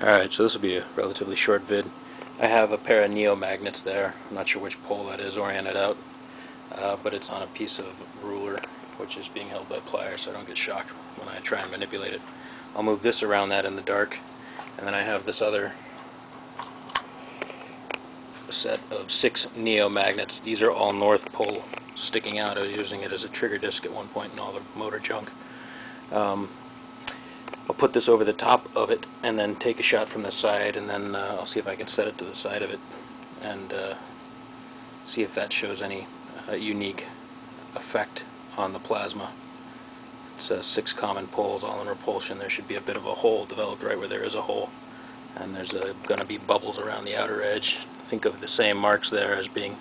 Alright, so this will be a relatively short vid. I have a pair of neomagnets there. I'm not sure which pole that is oriented out, but it's on a piece of ruler which is being held by pliers so I don't get shocked when I try and manipulate it. I'll move this around that in the dark, and then I have this other set of 6 neomagnets. These are all north pole sticking out. I was using it as a trigger disc at one point and all the motor junk. I'll put this over the top of it and then take a shot from the side, and then I'll see if I can set it to the side of it and see if that shows any unique effect on the plasma. It's 6 common poles all in repulsion. There should be a bit of a hole developed right where there is a hole, and there's going to be bubbles around the outer edge. Think of the same marks there as being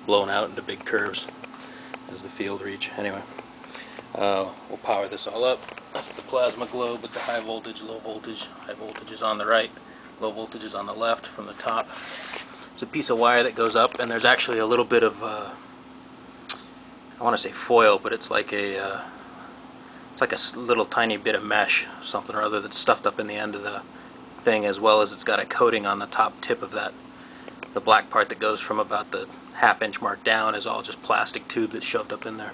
blown out into big curves as the field reach. Anyway, we'll power this all up. That's the plasma globe with the high voltage, low voltage. High voltage is on the right, low voltage is on the left from the top. It's a piece of wire that goes up, and there's actually a little bit of, I want to say foil, but it's like a little tiny bit of mesh, something or other, that's stuffed up in the end of the thing, as well as it's got a coating on the top tip of that. The black part that goes from about the half-inch mark down is all just plastic tube that's shoved up in there.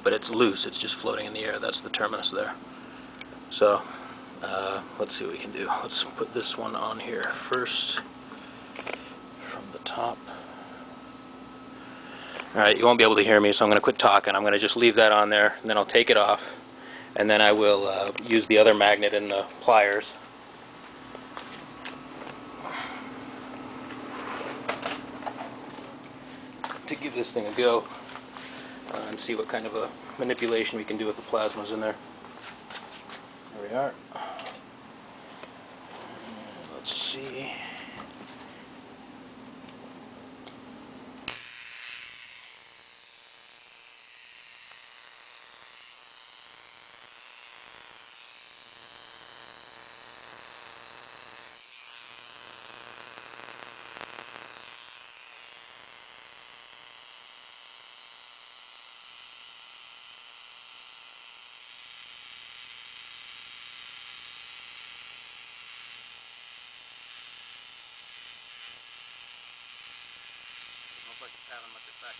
But it's loose, it's just floating in the air. That's the terminus there. So, let's see what we can do. Let's put this one on here first from the top. Alright, you won't be able to hear me, so I'm going to quit talking. I'm going to just leave that on there, and then I'll take it off, and then I will use the other magnet in the pliers. To give this thing a go and see what kind of a manipulation we can do with the plasmas in there. There we are. Let's see. Like it's having much effect.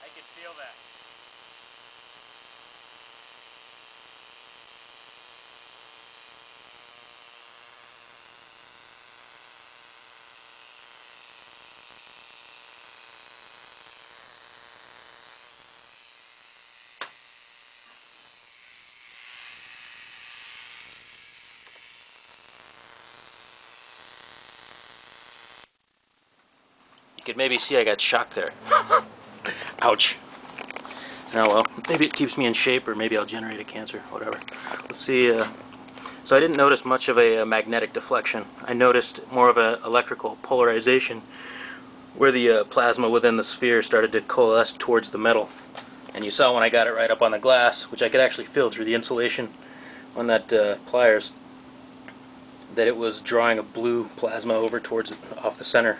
I can feel that. You could maybe see I got shocked there. Ouch. Oh well, maybe it keeps me in shape, or maybe I'll generate a cancer, whatever. Let's see. So I didn't notice much of a magnetic deflection. I noticed more of an electrical polarization where the plasma within the sphere started to coalesce towards the metal. And you saw when I got it right up on the glass, which I could actually feel through the insulation on that pliers, that it was drawing a blue plasma over towards it, off the center.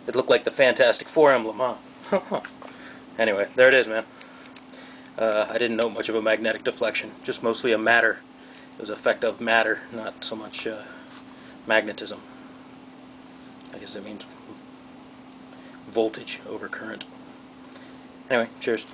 It looked like the Fantastic Four emblem, huh? Anyway, there it is, man. I didn't know much of a magnetic deflection, just mostly a matter. It was effect of matter, not so much magnetism. I guess it means voltage over current. Anyway, cheers.